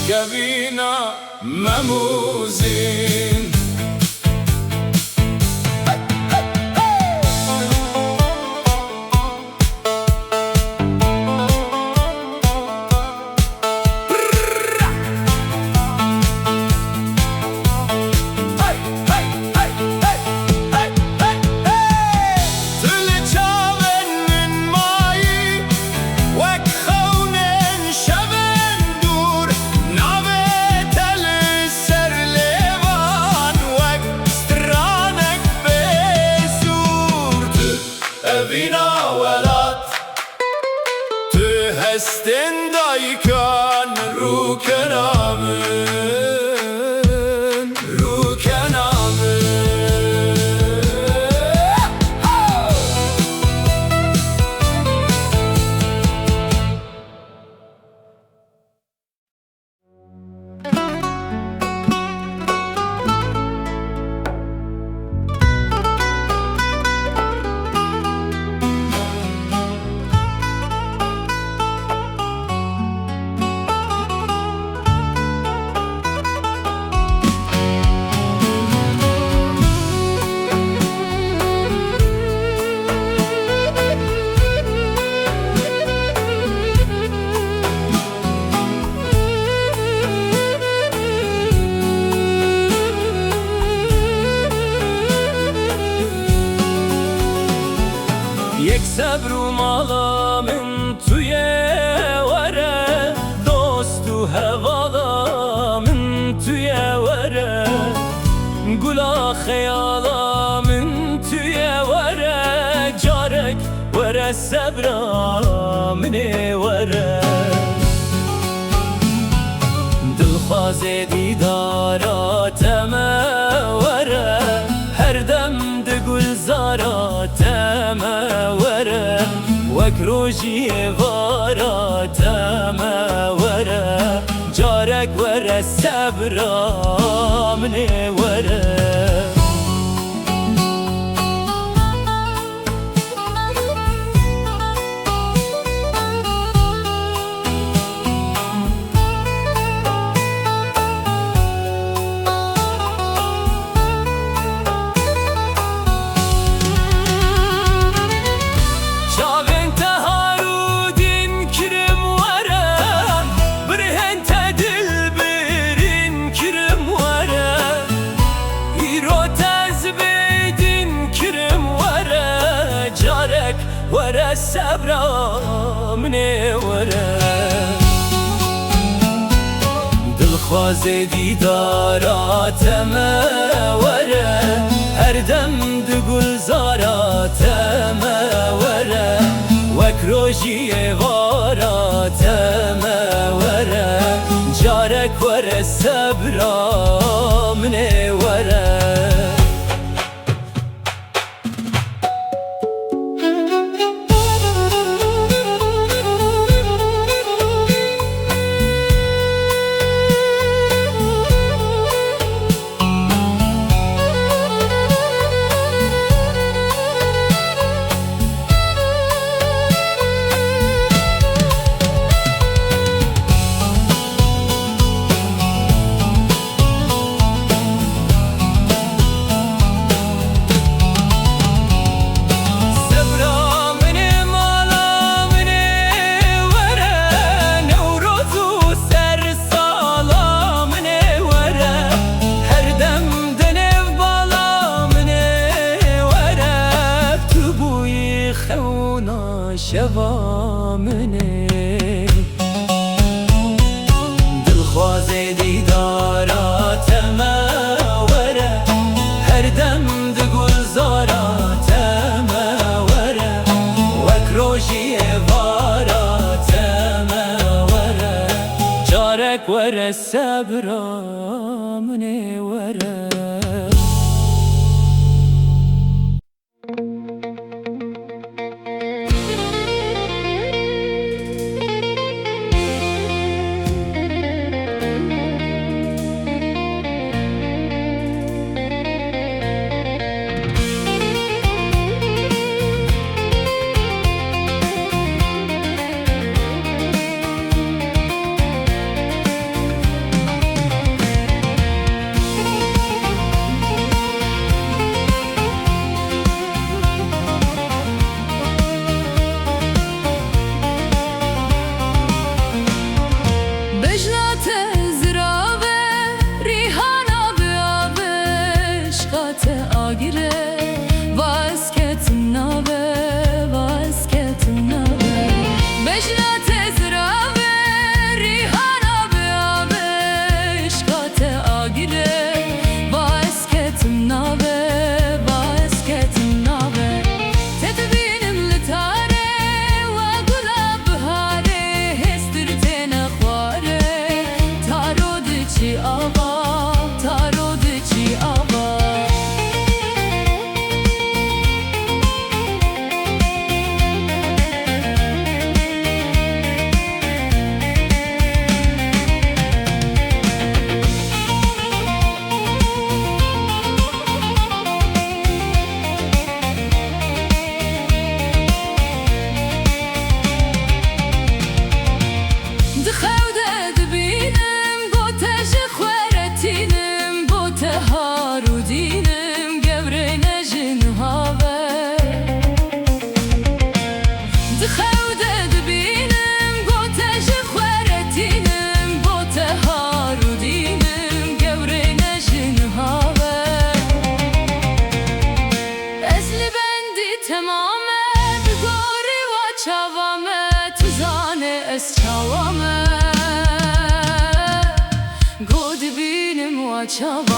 كبينا مموزين. Evina velat Tu hestin daykan rukenamın Rukenamın یک صبر مالا من توی وره دوست و هوالا من توی وره گلا خیالا من توی وره جارک وره صبرا من وره دلخواز دیداراتم وره هر دم ده گلزاراتم وره وک روژی واراتم وره جارک وره صبرا من وره وره صبرا من وره دلخواز دیداراتم وره هر دم ده گلزاراتم وره وک روژی واراتم وره جارک وره صبرا من وره شوا منه دلخواز دیداراتم وره هر دم ده گلزاراتم وره وک روژی واراتم وره جارک وره صبرا من وره آگیره واسکت نابه واسکت نابه بجنات زرابه ریحانا به آبه عشقات آگیره واسکت نابه واسکت نابه تتبینم لتاره و گلاب بهاره هستر تنخواره تارو دچی آبا تارو دچی آبا چاوامه تو زانه از چاوامه گود بینم و چاوامه